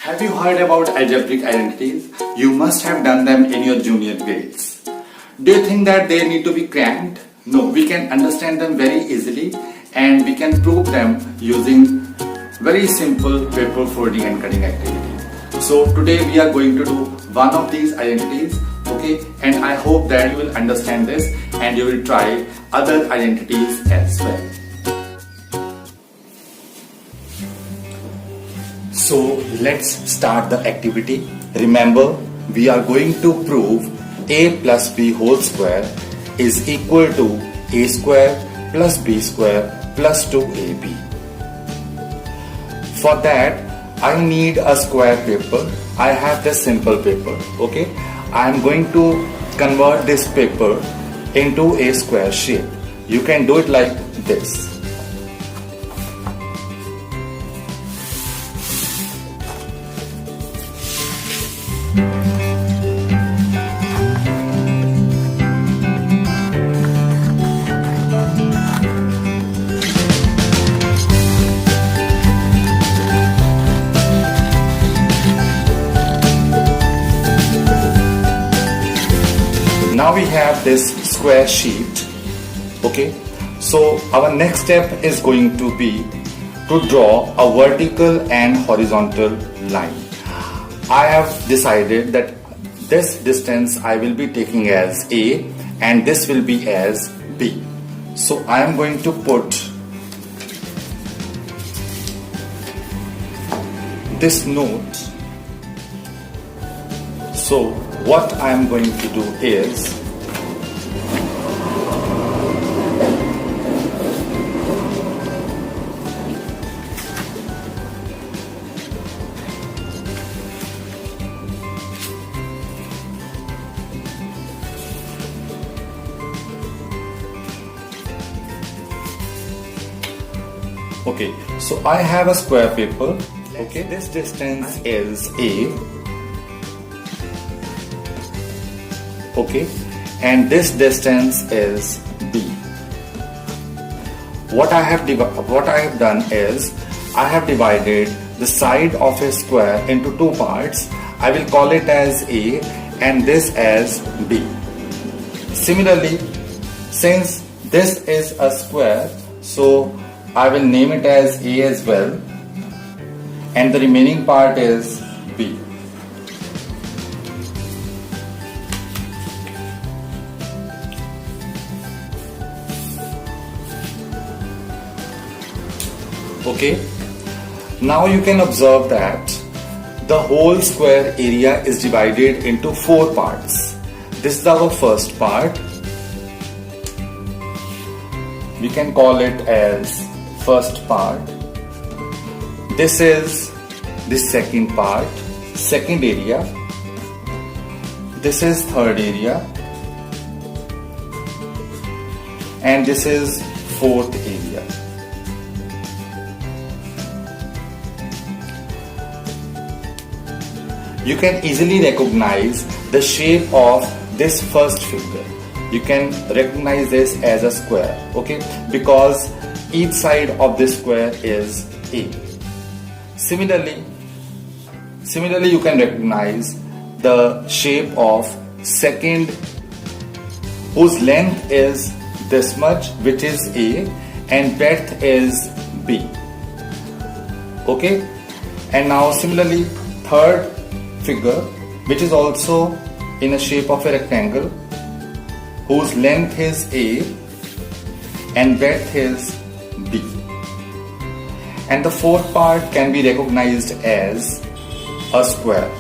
Have you heard about algebraic identities? You must have done them in your junior grades. Do you think that they need to be cramped? No, we can understand them very easily and we can prove them using very simple paper folding and cutting activity. So today we are going to do one of these identities, okay? And I hope that you will understand this and you will try other identities as well. So let's start the activity. Remember, we are going to prove a plus b whole square is equal to a square plus b square plus 2ab. For that, I need a square paper. I have this simple paper, okay? I am going to convert this paper into a square shape. You can do it like this. Now we have this square sheet, okay? So our next step is going to be to draw a vertical and horizontal line. I have decided that this distance I will be taking as A and this will be as B. So I am going to put this note. So what I am going to do is okay, so I have a square paper. Okay, this distance is A. Okay, and this distance is B. What I have done is I have divided the side of a square into two parts. I will call it as A and this as B. Similarly, since this is a square, so I will name it as A as well, and the remaining part is B. Okay, now you can observe that the whole square area is divided into four parts. This is our first part. We can call it as first part. This is the second part, second area. This is third area. And this is fourth area. You can easily recognize the shape of this first figure. You can recognize this as a square, okay? Because each side of this square is A. Similarly, you can recognize the shape of second, whose length is this much, which is A, and breadth is B. Okay? And now similarly, third figure, which is also in a shape of a rectangle, whose length is A and breadth is B. And the fourth part can be recognized as a square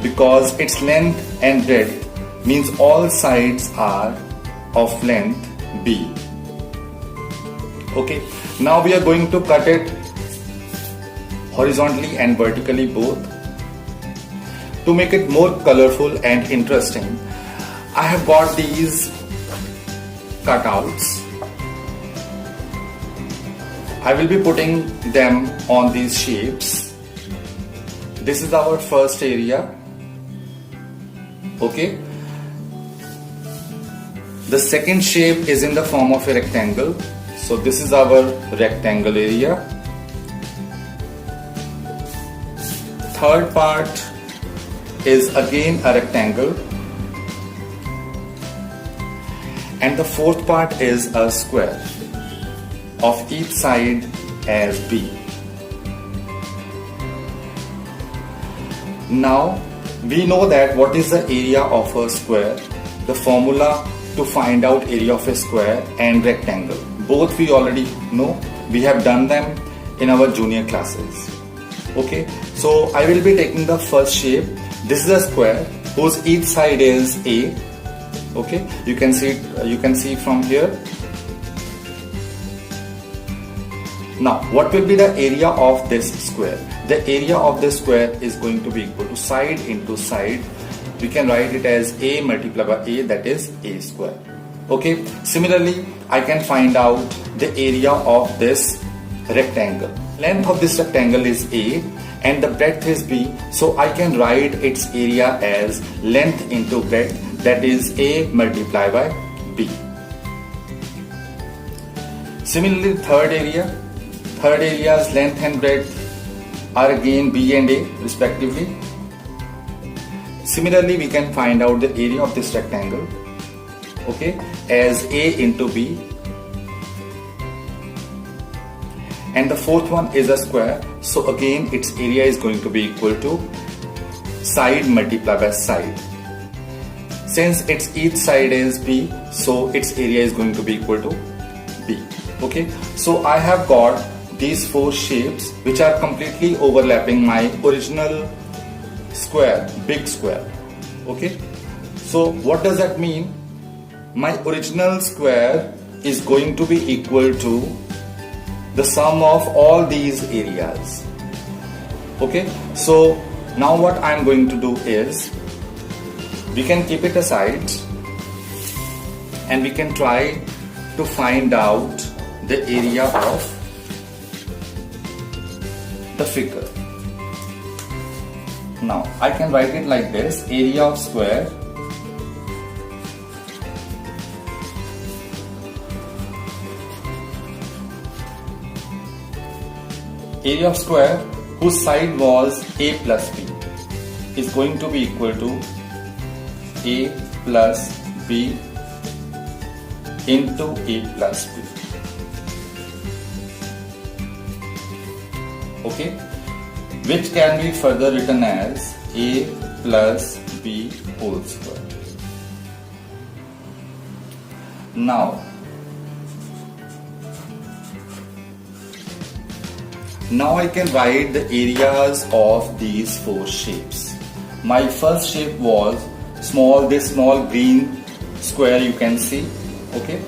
because its length and breadth means all sides are of length B. Okay, now we are going to cut it horizontally and vertically both. To make it more colorful and interesting, I have got these cutouts. I will be putting them on these shapes. This is our first area. Okay. The second shape is in the form of a rectangle. So this is our rectangle area. third part is again a rectangle, and the fourth part is a square of each side as B. Now we know that what is the area of a square. The formula to find out area of a square and rectangle, both we already know. We have done them in our junior classes. Okay, so I will be taking the first shape. This is a square whose each side is A. Okay, you can see from here. Now what will be the area of this square? The area of this square is going to be equal to side into side. We can write it as A multiplied by A, that is A square. Okay, similarly I can find out the area of this rectangle. Length of this rectangle is A and the breadth is B, so I can write its area as length into breadth, that is A multiplied by B. Similarly, third area's length and breadth are again B and A respectively. Similarly, we can find out the area of this rectangle, okay, as A into B. And the fourth one is a square, so again its area is going to be equal to side multiplied by side. Since its each side is B, so its area is going to be equal to B. Okay, so I have got these four shapes which are completely overlapping my original square, big square. Okay, so what does that mean? My original square is going to be equal to the sum of all these areas. Okay, so now what I am going to do is, we can keep it aside and we can try to find out the area of the figure. Now I can write it like this: area of square whose side was A plus B is going to be equal to A plus B into A plus B. Okay, which can be further written as A plus B whole square. Now I can write the areas of these four shapes. My first shape was this small green square you can see. Okay,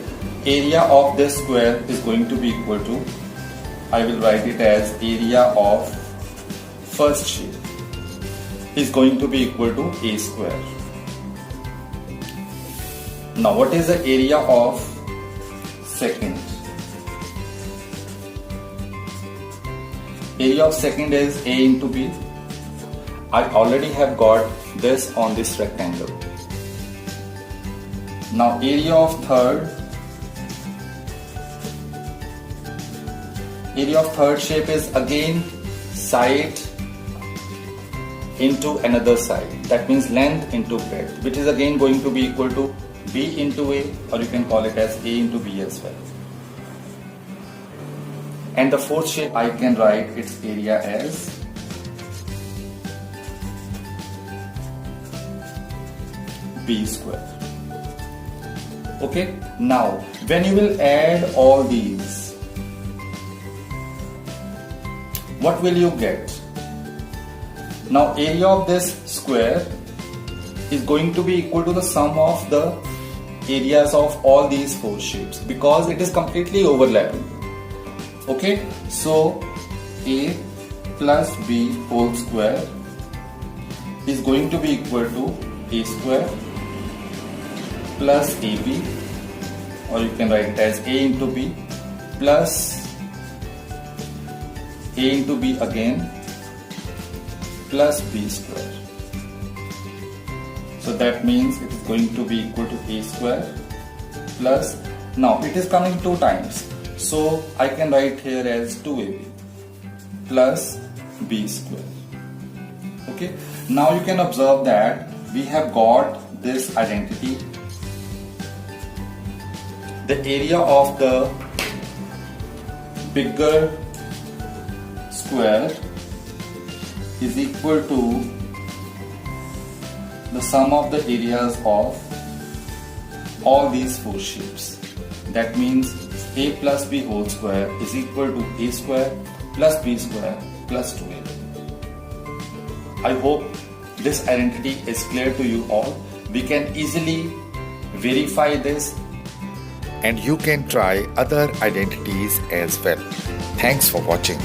area of this square is going to be equal to, I will write it as area of first shape is going to be equal to A square. Now what is the area of second? Area of second is A into B. I already have got this on this rectangle. Now area of third shape is again side into another side. That means length into breadth, which is again going to be equal to B into A, or you can call it as A into B as well. And the fourth shape, I can write its area as B square. Okay, now when you will add all these, what will you get? Now area of this square is going to be equal to the sum of the areas of all these four shapes, because it is completely overlapping. Okay, so A plus B whole square is going to be equal to A square plus AB, or you can write it as A into B plus A into B again plus B square. So that means it is going to be equal to A square plus, now it is coming two times, so I can write here as 2AB plus B square. Okay, now you can observe that we have got this identity. The area of the bigger square is equal to the sum of the areas of all these four shapes. That means a plus b whole square is equal to a square plus b square plus 2a. I hope this identity is clear to you all. We can easily verify this, and you can try other identities as well. Thanks for watching.